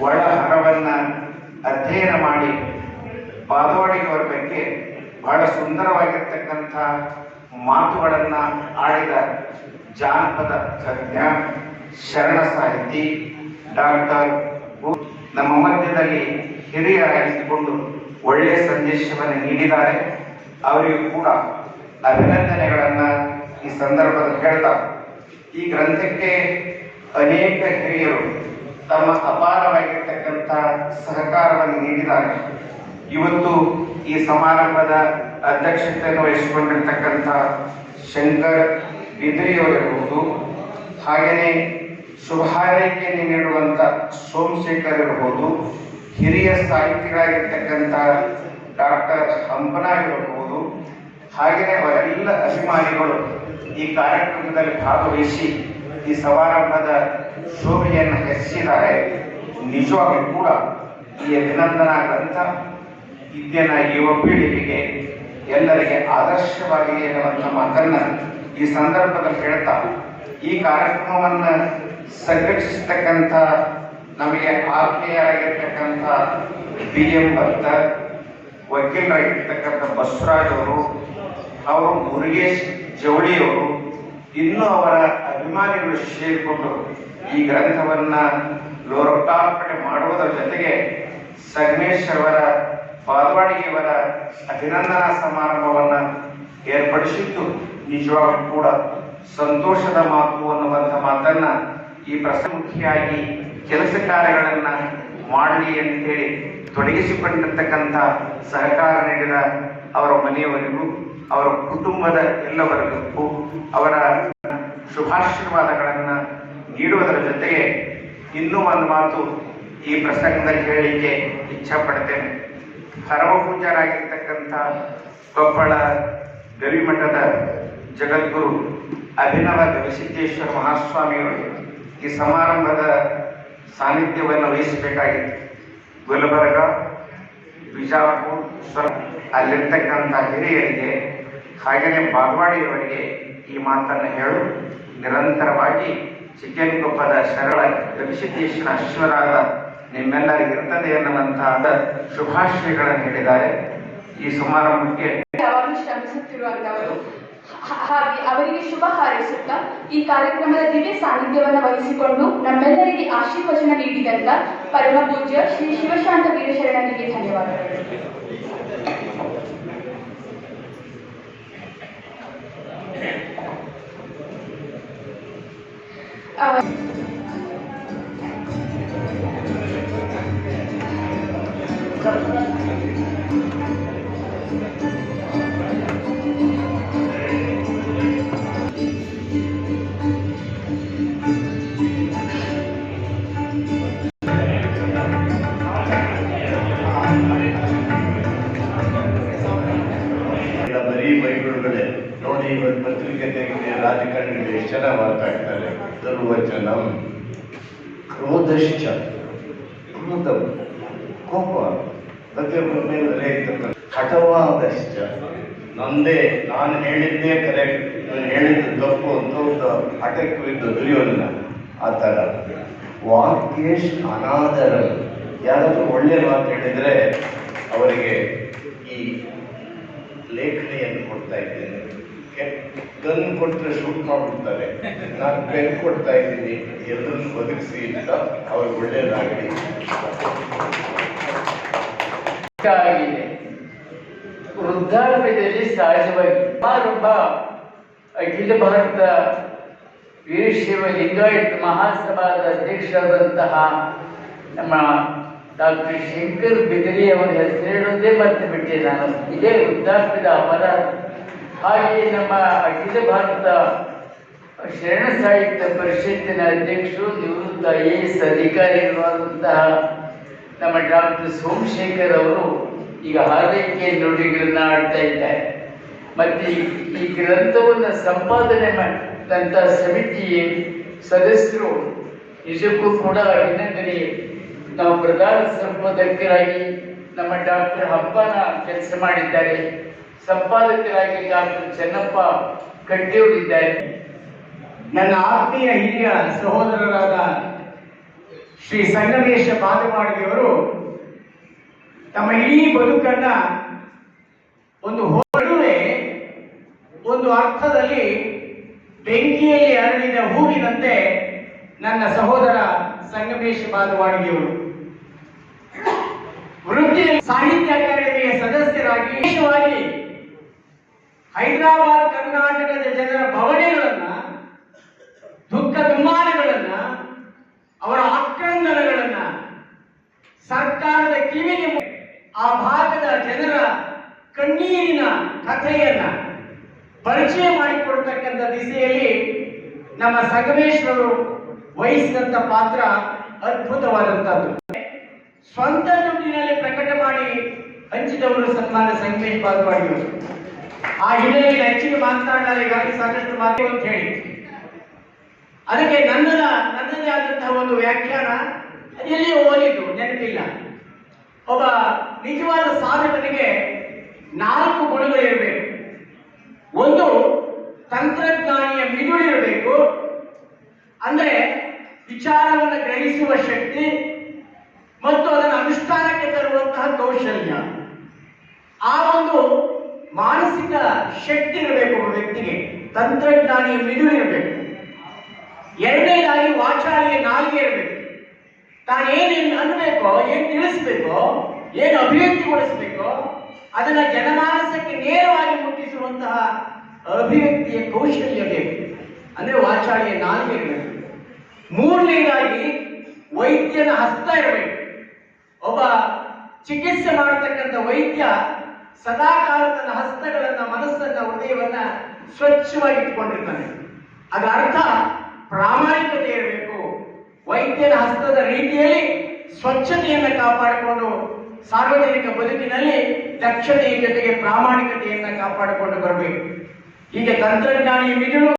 ಒಳ ಹರವನ್ನ ಅಧ್ಯಯನ ಮಾಡಿ ಬಾದವಾಡಿಯವರ ಬಗ್ಗೆ ಬಹಳ ಸುಂದರವಾಗಿರ್ತಕ್ಕಂಥ ಮಾತುಗಳನ್ನು ಆಡಿದ ಜಾನಪದ ತಜ್ಞ, ಶರಣ ಸಾಹಿತಿ ಡಾಕ್ಟರ್ ನಮ್ಮ ಮಧ್ಯದಲ್ಲಿ ಹಿರಿಯರಾಗಿದ್ದುಕೊಂಡು ಒಳ್ಳೆಯ ಸಂದೇಶವನ್ನು ನೀಡಿದ್ದಾರೆ. ಅವರಿಗೂ ಕೂಡ ಅಭಿನಂದನೆಗಳನ್ನು ಈ ಸಂದರ್ಭದಲ್ಲಿ ಹೇಳ್ತಾ, ಈ ಗ್ರಂಥಕ್ಕೆ ಅನೇಕ ಹಿರಿಯರು ತಮ್ಮ ಅಪಾರವಾಗಿರ್ತಕ್ಕಂಥ ಸಹಕಾರವನ್ನು ನೀಡಿದ್ದಾರೆ. ಇವತ್ತು ಈ ಸಮಾರಂಭದ ಅಧ್ಯಕ್ಷತೆಯನ್ನು ವಹಿಸಿಕೊಂಡಿರ್ತಕ್ಕಂಥ ಶಂಕರ್ ಬಿದ್ರಿಯವರಿರ್ಬೋದು, ಹಾಗೆಯೇ ಶುಭ ಹಾರೈಕೆಯನ್ನು ನೀಡುವಂಥ ಸೋಮಶೇಖರ್ ಇರಬಹುದು, ಹಿರಿಯ ಸಾಹಿತಿಗಳಾಗಿರ್ತಕ್ಕಂಥ ಡಾಕ್ಟರ್ ಹಂಪನಾಗ್ ಇರಬಹುದು, ಹಾಗೆಯೇ ಅವರೆಲ್ಲ ಅಭಿಮಾನಿಗಳು ಈ ಕಾರ್ಯಕ್ರಮದಲ್ಲಿ ಭಾಗವಹಿಸಿ ಈ ಸಮಾರಂಭದ ಶೋಭೆಯನ್ನು ಹೆಚ್ಚಿಸಿದ್ದಾರೆ. ನಿಜವಾಗ್ಲೂ ಕೂಡ ಈ ಅಭಿನಂದನಾ ಗ್ರಂಥ ಇಂದಿನ ಯುವ ಪೀಳಿಗೆಗೆ ಎಲ್ಲರಿಗೆ ಆದರ್ಶವಾಗಿದೆ ಎನ್ನುವಂಥ ಮಾತನ್ನ ಈ ಸಂದರ್ಭದಲ್ಲಿ ಹೇಳ್ತಾ, ಈ ಕಾರ್ಯಕ್ರಮವನ್ನು ಸಂಘಟಿಸತಕ್ಕಂಥ ನಮಗೆ ಆತ್ಮೀಯರಾಗಿರ್ತಕ್ಕಂಥ BM ಭತ್ತ, ವಕೀಲರಾಗಿರ್ತಕ್ಕಂಥ ಬಸವರಾಜ್ ಅವರು ಮುರುಗೇಶ್ ಜವಳಿಯವರು, ಇನ್ನೂ ಅವರ ಅಭಿಮಾನಿಗಳು ಸೇರಿಕೊಂಡು ಈ ಗ್ರಂಥವನ್ನ ಲೋಕಾರ್ಪಣೆ ಮಾಡುವುದರ ಜೊತೆಗೆ ಸಂಗಮೇಶ್ ಅವರ ಬಾದವಾಡಿಯವರ ಅಭಿನಂದನಾ ಸಮಾರಂಭವನ್ನು ಏರ್ಪಡಿಸಿದ್ದು ನಿಜವಾಗ್ಲೂ ಕೂಡ ಸಂತೋಷದ ಮಾತು ಅನ್ನುವಂಥ ಮಾತನ್ನ ಈ ಪ್ರಸಮುಖಿಯಾಗಿ ಕೆಲಸ ಕಾರ್ಯಗಳನ್ನ ಮಾಡಲಿ ಅಂತೇಳಿ ತೊಡಗಿಸಿಕೊಂಡಿರ್ತಕ್ಕಂಥ ಸಹಕಾರ ನೀಡಿದ ಅವರ ಮನೆಯವರಿಗೂ, ಅವರ ಕುಟುಂಬದ ಎಲ್ಲವರಿಗೂ ಅವರ ಶುಭಾಶೀರ್ವಾದಗಳನ್ನು ನೀಡುವುದರ ಜೊತೆಗೆ ಇನ್ನೂ ಒಂದು ಮಾತು ಈ ಪ್ರಸಂಗದಲ್ಲಿ ಹೇಳಲಿಕ್ಕೆ ಇಚ್ಛಪಡ್ತೇನೆ. ಪರಮಪೂಜ್ಯರಾಗಿರ್ತಕ್ಕಂಥ ಕೊಪ್ಪಳ ಗವಿಮಠದ ಜಗದ್ಗುರು ಅಭಿನವ ಗವಿಸಿದ್ದೇಶ್ವರ ಮಹಾಸ್ವಾಮಿಯವರು ಈ ಸಮಾರಂಭದ ಸಾನ್ನಿಧ್ಯವನ್ನು ವಹಿಸಬೇಕಾಗಿತ್ತು. ಗುಲ್ಬರ್ಗ, ಬಿಜಾಪುರ ಅಲ್ಲಿರ್ತಕ್ಕಂಥ ಹಿರಿಯರಿಗೆ ಹಾಗೆಯೇ ಬಾಗವಾಡಿಯವರಿಗೆ ಈ ಮಾತನ್ನು ಹೇಳು ನಿರಂತರವಾಗಿ ಚಿಕ್ಕನಕೊಪ್ಪದ ಶರಳ ಗವಿಸಿದ್ದೇಶ್ವರ ಆಶೀರ್ವಾದ ನಿಮ್ಮೆಲ್ಲರಿಗೆ ಇರ್ತದೆ ಎನ್ನುವಂತಹ ಶುಭಾಶಯಗಳನ್ನು ಹೇಳಿದ್ದಾರೆ. ಈ ಸಮಾರಂಭಕ್ಕೆ ಶ್ರಮಿಸುತ್ತಿರುವಂತವರು ಹಾಗೆ ಅವರಿಗೆ ಶುಭ ಹಾರೈಸುತ್ತಾ ಈ ಕಾರ್ಯಕ್ರಮದ ದಿವ್ಯ ಸಾನ್ನಿಧ್ಯವನ್ನು ವಹಿಸಿಕೊಂಡು ನಮ್ಮೆಲ್ಲರಿಗೆ ಆಶೀರ್ವಚನ ನೀಡಿದಂತ ಪರಮ ಪೂಜ್ಯ ಶ್ರೀ ಶಿವಶಾಂತ ವೀರಶರಣರಿಗೆ ಧನ್ಯವಾದಗಳು. ನೋಡಿ, ಇವತ್ತು ಪತ್ರಿಕೆ ತೆಗೆದು ರಾಜಕಾರಣಿಗಳು ಎಷ್ಟು ಜನ ಮಾತಾಡ್ತಾರೆ. ದುರ್ವಚನಂ, ಕ್ರೋಧಶ್ಚ, ಕ್ರೋಧ, ಕೋಪ, ಮೇಲೆ ಇರ್ತಕ್ಕಂಥ ಹಠವಾದಶ್ಚ, ನಂದೇ ನಾನು ಹೇಳಿದ್ದೇ ಕರೆಕ್ಟ್, ನಾನು ಹೇಳಿದ್ದು ತಪ್ಪು ಅಂತ ಒಂದು ಹಠಕ್ಕೂ ಇದ್ದು ದುರ್ಯೋಧನ. ಆ ಥರ ವಾಕ್ಯೇಶ್ ಅನಾದರ, ಯಾರಾದರೂ ಒಳ್ಳೆ ಮಾತು ಹೇಳಿದರೆ ಅವರಿಗೆ ಈ ಲೇಖನಿಯನ್ನು ಕೊಡ್ತಾ ಇದ್ದೇನೆ. ಗನ್ ಕೊಟ್ಟರೆ ಶೂಟ್ ಮಾಡಿಬಿಡ್ತಾರೆ, ನಾನು ಪೆನ್ ಕೊಡ್ತಾ ಇದ್ದೀನಿ, ಎಲ್ಲರನ್ನು ಬದುಕಿಸಿ ಅಂತ ಅವ್ರಿಗೆ ಒಳ್ಳೆಯದಾಗಲಿ. ವೃದ್ಧಾಪ್ಯದಲ್ಲಿ ಸಹಜವಾಗಿ ಸಮಾರಂಭ ಅಖಿಲ ಭಾರತ ವೀರಶೈವ ಲಿಂಗಾಯತ ಮಹಾಸಭಾದ ಅಧ್ಯಕ್ಷರಾದಂತಹ ನಮ್ಮ ಡಾಕ್ಟರ್ ಶಂಕರ್ ಬಿದರಿ ಅವರ ಹೆಸರು ಹೇಳೋದೇ ಮರೆತು ಬಿಟ್ಟೆ ನಾನು. ಇದೇ ವೃದ್ಧಾಪ್ಯದ ಅಪರಾಧ. ಹಾಗೆಯೇ ನಮ್ಮ ಅಖಿಲ ಭಾರತ ಶರಣ ಸಾಹಿತ್ಯ ಪರಿಷತ್ತಿನ ಅಧ್ಯಕ್ಷರು, ನಿವೃತ್ತ IAS ಅಧಿಕಾರಿಗಳಾದಂತಹ ನಮ್ಮ ಡಾಕ್ಟರ್ ಸೋಮಶೇಖರ್ ಅವರು ಈಗ ಹಾರೈಕೆ ನುಡಿಗಳನ್ನ ಆಡ್ತಾ ಇದ್ದಾರೆ. ಮತ್ತು ಈ ಗ್ರಂಥವನ್ನು ಸಂಪಾದನೆ ಮಾಡಿದಂಥ ಸಮಿತಿ ಸದಸ್ಯರು ನಿಜಕ್ಕೂ ಕೂಡ ಅಭಿನಂದನೆ. ನಾವು ಪ್ರಧಾನ ಸಂಪಾದಕರಾಗಿ ನಮ್ಮ ಡಾಕ್ಟರ್ ಹಂಪನ ಕೆಲಸ ಮಾಡಿದ್ದಾರೆ, ಸಂಪಾದಕರಾಗಿ ಡಾಕ್ಟರ್ ಚೆನ್ನಪ್ಪ ಕಟ್ಟಿಯವರಿದ್ದಾರೆ. ನನ್ನ ಆತ್ಮೀಯ ಹಿರಿಯ ಸಹೋದರರಾದ ಶ್ರೀ ಸಂಗಮೇಶ ಬಾದವಾಡಿಯವರು ತಮ್ಮ ಇಡೀ ಬದುಕನ್ನ ಒಂದು ಹೊರಡುವೆ ಒಂದು ಅರ್ಥದಲ್ಲಿ ಬೆಂಕಿಯಲ್ಲಿ ಅರಳಿದ ಹೂವಿನಂತೆ ನನ್ನ ಸಹೋದರ ಸಂಗಮೇಶ ಬಾದವಾಡಿಯವರು ವೃತ್ತಿಯಲ್ಲಿ ಸಾಹಿತ್ಯ ಅಕಾಡೆಮಿಯ ಸದಸ್ಯರಾಗಿ ವಿಶೇಷವಾಗಿ ಹೈದರಾಬಾದ್ ಕರ್ನಾಟಕದ ಜನರ ಭಾವನೆಗಳನ್ನ, ದುಃಖ ದುಮ್ಮಾನಗಳನ್ನ, ಅವರ ಆಕ್ರಂದನಗಳನ್ನ ಸರ್ಕಾರದ ಕಿವಿಗೆ ಆ ಭಾಗದ ಜನರ ಕಣ್ಣೀರಿನ ಕಥೆಯನ್ನ ಪರಿಚಯ ಮಾಡಿಕೊಡ್ತಕ್ಕಂಥ ದಿಸೆಯಲ್ಲಿ ನಮ್ಮ ಸಂಗಮೇಶ್ವರರು ವಹಿಸಿದಂತ ಪಾತ್ರ ಅದ್ಭುತವಾದಂತಹದ್ದು. ಸ್ವಂತ ದುಡ್ಡಿನಲ್ಲಿ ಪ್ರಕಟ ಮಾಡಿ ಹಂಚಿದವರು ಸನ್ಮಾನ ಸಂಗಮೇಶ್ ಬಾದವಾಡಿಯವರು. ಆ ಹಿನ್ನೆಲೆಯಲ್ಲಿ ಹೆಚ್ಚಿಗೆ ಮಾತನಾಡಲು ಈಗಾಗಲೇ ಸಾಕಷ್ಟು ಮಾತು ಅಂತ ಹೇಳಿ ಅದಕ್ಕೆ ನನ್ನದೇ ಆದಂತಹ ಒಂದು ವ್ಯಾಖ್ಯಾನ ಎಲ್ಲಿಯೂ ಓದಿದ್ದು ನೆನಪಿಲ್ಲ. ಒಬ್ಬ ನಿಜವಾದ ಸಾಧಕನಿಗೆ 4 ಗುಣಗಳಿರಬೇಕು. ಒಂದು, ತಂತ್ರಜ್ಞಾನಿಯ ಮಿದುಳಿರಬೇಕು, ಅಂದ್ರೆ ವಿಚಾರವನ್ನು ಗ್ರಹಿಸುವ ಶಕ್ತಿ ಮತ್ತು ಅದನ್ನು ಅನುಷ್ಠಾನಕ್ಕೆ ತರುವಂತಹ ಕೌಶಲ್ಯ. ಆ ಒಂದು ಮಾನಸಿಕ ಶಕ್ತಿ ಇರಬೇಕು ಒಬ್ಬ ವ್ಯಕ್ತಿಗೆ, ತಂತ್ರಜ್ಞಾನಿಯ ಮಿದುಳಿರಬೇಕು. ಎರಡನೇದಾಗಿ ವಾಚಾಳಿಯ ನಾಲಿಗೆ ಇರಬೇಕು. ತಾನೇನು ಅನ್ಬೇಕೋ, ಏನ್ ತಿಳಿಸ್ಬೇಕೋ, ಏನು ಅಭಿವ್ಯಕ್ತಿಗೊಳಿಸ್ಬೇಕೋ ಅದನ್ನ ಜನಮಾನಸಕ್ಕೆ ನೇರವಾಗಿ ಮುಟ್ಟಿಸುವಂತಹ ಅಭಿವ್ಯಕ್ತಿಯ ಕೌಶಲ್ಯ ಬೇಕು, ಅಂದ್ರೆ ವಾಚಾಳಿಯ ನಾಲಿಗೆ ಇರಬೇಕು. ಮೂರನೇದಾಗಿ ವೈದ್ಯನ ಹಸ್ತ ಇರಬೇಕು. ಒಬ್ಬ ಚಿಕಿತ್ಸೆ ಮಾಡತಕ್ಕಂಥ ವೈದ್ಯ ಸದಾಕಾಲ ತನ್ನ ಹಸ್ತಗಳನ್ನ, ಮನಸ್ಸನ್ನ, ಹೃದಯವನ್ನ ಸ್ವಚ್ಛವಾಗಿ ಇಟ್ಕೊಂಡಿರ್ತಾನೆ. ಅದರ ಅರ್ಥ ಪ್ರಾಮಾಣಿಕತೆ ಇರಬೇಕು. ವೈದ್ಯನ ಹಸ್ತದ ರೀತಿಯಲ್ಲಿ ಸ್ವಚ್ಛತೆಯನ್ನು ಕಾಪಾಡಿಕೊಂಡು ಸಾರ್ವಜನಿಕ ಬದುಕಿನಲ್ಲಿ ದಕ್ಷತೆಯ ಜೊತೆಗೆ ಪ್ರಾಮಾಣಿಕತೆಯನ್ನು ಕಾಪಾಡಿಕೊಂಡು ಬರಬೇಕು. ಹೀಗೆ ತಂತ್ರಜ್ಞಾನಿಯ ಮಿದುಳು